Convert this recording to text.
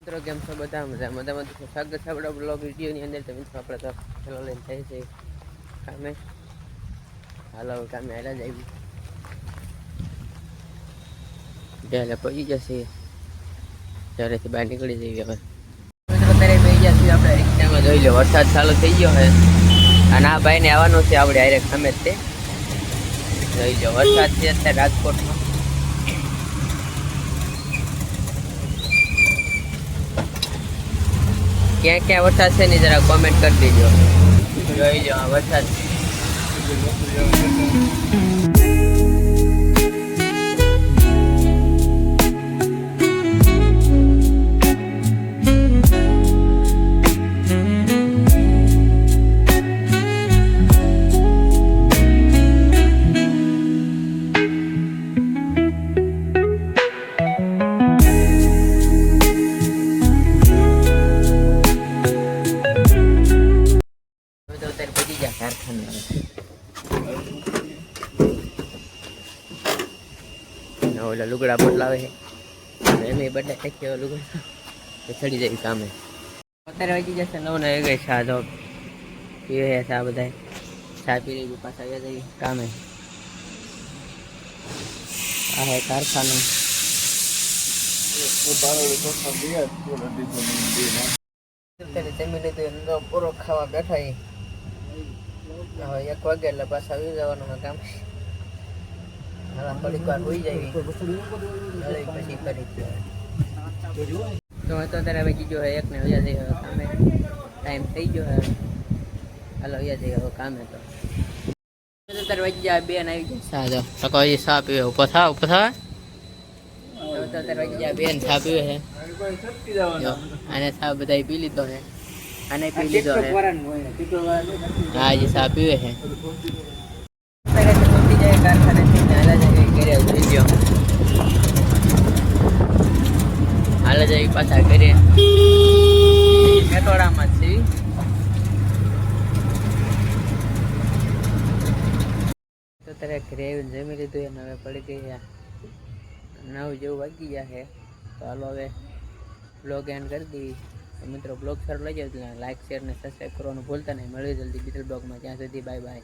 મિત્રો કેમ છો બધા મજામાં સ્વાગત છે આપણા બ્લોગ વિડીયોની અંદર. તો મિત્રો આપણે તો ચલો લઈને થાય છે કામે. હાલો કામે હાલા જ આવી જ્યારે પહોંચી જશે ત્યારેથી બહાર નીકળી જઈએ. હવે મિત્રો અત્યારે પહી ગયા છીએ આપણે રિક્ષામાં. જોઈ લો વરસાદ ચાલુ થઈ ગયો છે અને આ ભાઈને આવવાનું છે આપણે ડાયરેક્ટ સામે જ તે. જોઈ લો વરસાદ છે અત્યારે રાજકોટમાં. ક્યાં ક્યાં વરસાદ છે ને જરા કોમેન્ટ કરી દેજો. જોઈ લો વરસાદ ઓલા લુગડા બદલાવે છે એમ બદલાય છે લુગડા ચડી જાય કામે. અત્યારે વાગી જશે 9 ને ગઈ ચા તો પીવે ચા બધા ચા પી રહી પાછા આવ્યા જઈએ કામે. આ હે કારખાનું. જમી લીધું પૂરો ખાવા બેઠા. હવે 1 વાગે એટલે પાછા આવી જવાનું કામ. થોડીક વાર હોઈ જાય પછી તો અત્યારે હવે ગયો હે 1 ને વયા જઈએ કામે. ટાઈમ થઈ ગયો હે હાલો વયા જઈએ હવે કામે. તો અત્યારે વાગી જાય 2 ને આવી જાય સા હજી ચા પીવે. ઉપર થા અત્યારે વાગી જાય 2 ને ચા પીવે છે. આને ચા બધા પી લીધો છે. આને પી લીધો છે. હા હજી ચા પીવે છે. કારખાને હાલ જાય પાછા ઘરે મેટોડામાં જ તો અત્યારે ઘરે આવીને જમી લીધું એને હવે પડી ગયા 9 જેવું વાગી ગયા છે. તો હાલો હવે બ્લોગ એન્ડ કરી દઈએ. તો મિત્રો બ્લોગ સારું લાગ્યો એટલે લાઈક શેર ને સબસ્ક્રાઈબ કરવાનું ભૂલતા નહીં. મળીએ જલ્દી બીજા બ્લોગમાં. ત્યાં સુધી બાય બાય.